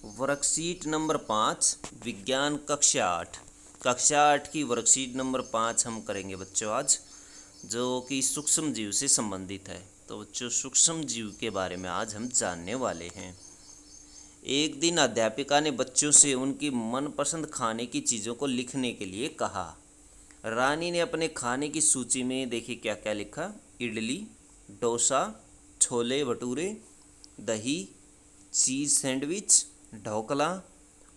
Worksheet number 5 विज्ञान कक्षा 8 की वर्कशीट नंबर 5 हम करेंगे बच्चों आज, जो कि सूक्ष्म जीव से संबंधित है। तो बच्चों सूक्ष्म जीव के बारे में आज हम जानने वाले हैं। एक दिन अध्यापिका ने बच्चों से उनकी मनपसंद खाने की चीज़ों को लिखने के लिए कहा। रानी ने अपने खाने की सूची में देखिए क्या क्या लिखा। इडली, डोसा, छोले भटूरे, दही, चीज़ सैंडविच, ढोकला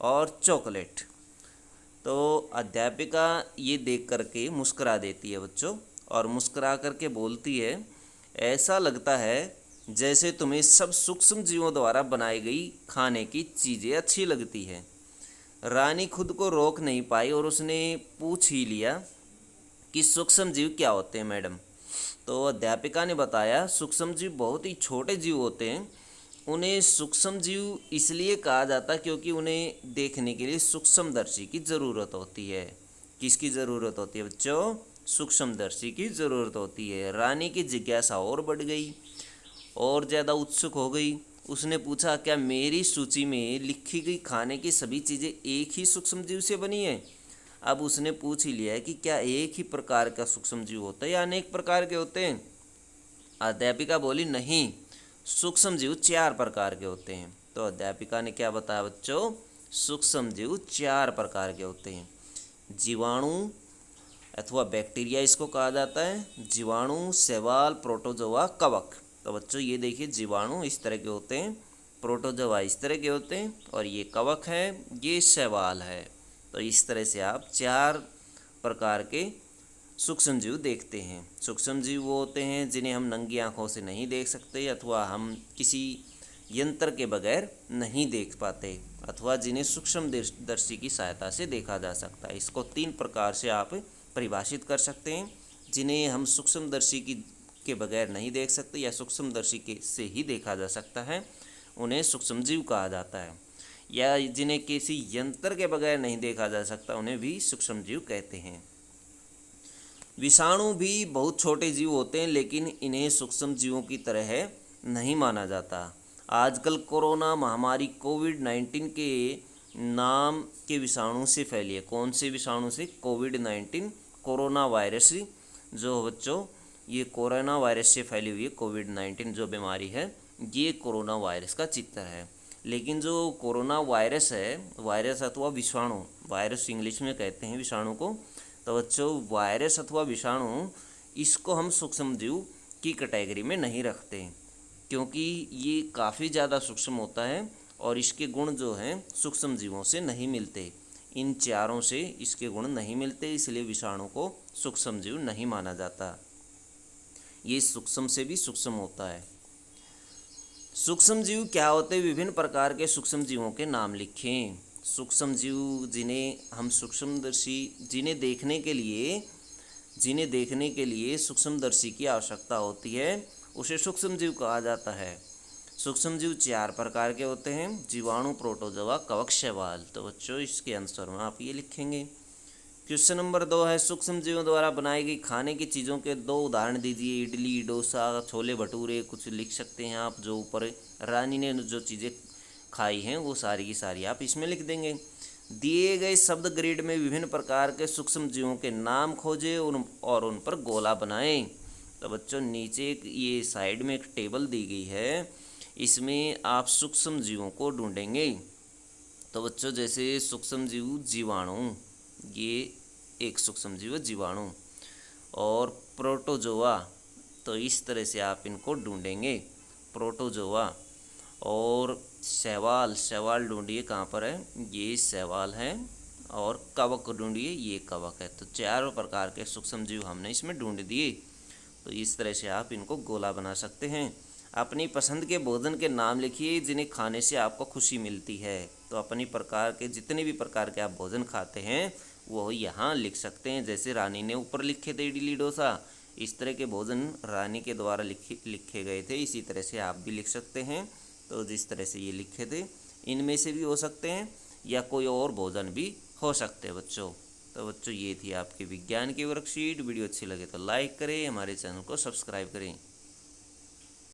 और चॉकलेट। तो अध्यापिका ये देख करके मुस्करा देती है बच्चों, और मुस्करा करके बोलती है, ऐसा लगता है जैसे तुम्हें सब सूक्ष्म जीवों द्वारा बनाई गई खाने की चीज़ें अच्छी लगती है। रानी खुद को रोक नहीं पाई और उसने पूछ ही लिया कि सूक्ष्म जीव क्या होते हैं मैडम। तो अध्यापिका ने बताया, सूक्ष्म जीव बहुत ही छोटे जीव होते हैं। उन्हें सूक्ष्म जीव इसलिए कहा जाता है क्योंकि उन्हें देखने के लिए सूक्ष्मदर्शी की ज़रूरत होती है। किसकी ज़रूरत होती है बच्चों? सूक्ष्मदर्शी की ज़रूरत होती है। रानी की जिज्ञासा और बढ़ गई, और ज़्यादा उत्सुक हो गई। उसने पूछा, क्या मेरी सूची में लिखी गई खाने की सभी चीज़ें एक ही सूक्ष्म जीव से बनी है? अब उसने पूछ ही लिया है कि क्या एक ही प्रकार का सूक्ष्म जीव होता है या अनेक प्रकार के होते हैं? अध्यापिका बोली, नहीं, सूक्ष्म जीव 4 प्रकार के होते हैं। तो अध्यापिका ने क्या बताया बच्चों? सूक्ष्म जीव 4 प्रकार के होते हैं। जीवाणु अथवा बैक्टीरिया इसको कहा जाता है। जीवाणु, शैवाल, प्रोटोजोआ, कवक। तो बच्चों ये देखिए, जीवाणु इस तरह के होते हैं, प्रोटोजोआ इस तरह के होते हैं, और ये कवक है, ये शैवाल है। तो इस तरह से आप 4 प्रकार के सूक्ष्म जीव देखते हैं। सूक्ष्म जीव वो होते हैं जिन्हें हम नंगी आंखों से नहीं देख सकते, अथवा हम किसी यंत्र के बगैर नहीं देख पाते, अथवा जिन्हें सूक्ष्मदर्शी की सहायता से देखा जा सकता है। इसको 3 प्रकार से आप परिभाषित कर सकते हैं। जिन्हें हम सूक्ष्मदर्शी के बगैर नहीं देख सकते या सूक्ष्मदर्शी के से ही देखा जा सकता है, उन्हें सूक्ष्म जीव कहा जाता है। या जिन्हें किसी यंत्र के बगैर नहीं देखा जा सकता, उन्हें भी सूक्ष्म जीव कहते हैं। विषाणु भी बहुत छोटे जीव होते हैं, लेकिन इन्हें सूक्ष्म जीवों की तरह नहीं माना जाता। आजकल कोरोना महामारी कोविड-19 के नाम के विषाणु से फैली है। कौन से विषाणु से? कोविड-19, कोरोना वायरस। जो बच्चों ये कोरोना वायरस से फैली हुई है कोविड-19 जो बीमारी है, ये कोरोना वायरस का चित्र है। लेकिन जो कोरोना वायरस है, वायरस अथवा विषाणु, वायरस इंग्लिश में कहते हैं विषाणु को, तो बच्चों वायरस अथवा विषाणु इसको हम सूक्ष्म जीव की कैटेगरी में नहीं रखते, क्योंकि ये काफ़ी ज़्यादा सूक्ष्म होता है और इसके गुण जो हैं सूक्ष्म जीवों से नहीं मिलते। इन चारों से इसके गुण नहीं मिलते, इसलिए विषाणु को सूक्ष्म जीव नहीं माना जाता। ये सूक्ष्म से भी सूक्ष्म होता है। सूक्ष्म जीव क्या होते हैं? विभिन्न प्रकार के सूक्ष्म जीवों के नाम लिखें। सूक्ष्म जीव जिन्हें हम सूक्ष्मदर्शी, जिन्हें देखने के लिए सूक्ष्मदर्शी की आवश्यकता होती है, उसे सूक्ष्म जीव कहा जाता है। सूक्ष्म जीव 4 प्रकार के होते हैं। जीवाणु, प्रोटोजोआ, कवक, शैवाल। तो बच्चों इसके आंसर में आप ये लिखेंगे। क्वेश्चन नंबर 2 है, सूक्ष्म जीवों द्वारा बनाई गई खाने की चीज़ों के 2 उदाहरण दीजिए। इडली, डोसा, छोले भटूरे, कुछ लिख सकते हैं आप। जो ऊपर रानी ने जो चीज़ें खाई हैं वो सारी की सारी आप इसमें लिख देंगे। दिए गए शब्द ग्रिड में विभिन्न प्रकार के सूक्ष्म जीवों के नाम खोजें और उन पर गोला बनाएं। तो बच्चों नीचे ये साइड में एक टेबल दी गई है, इसमें आप सूक्ष्म जीवों को ढूंढेंगे। तो बच्चों जैसे सूक्ष्म जीव जीवाणु, ये एक सूक्ष्म जीव जीवाणु, और प्रोटोजोआ, तो इस तरह से आप इनको ढूंढेंगे, प्रोटोजोआ। और शैवाल ढूंढिए कहाँ पर है, ये शैवाल है। और कवक ढूंढिए, ये कवक है। तो 4 प्रकार के सूक्ष्म जीव हमने इसमें ढूंढ दिए। तो इस तरह से आप इनको गोला बना सकते हैं। अपनी पसंद के भोजन के नाम लिखिए जिन्हें खाने से आपको खुशी मिलती है। तो अपनी प्रकार के जितने भी प्रकार के आप भोजन खाते हैं वो यहाँ लिख सकते हैं। जैसे रानी ने ऊपर लिखे थे इडली डोसा, इस तरह के भोजन रानी के द्वारा लिखे गए थे, इसी तरह से आप भी लिख सकते हैं। तो जिस तरह से ये लिखे थे, इनमें से भी हो सकते हैं या कोई और भोजन भी हो सकते हैं बच्चों। तो बच्चों ये थी आपकी विज्ञान की वर्कशीट। वीडियो अच्छी लगे तो लाइक करें, हमारे चैनल को सब्सक्राइब करें।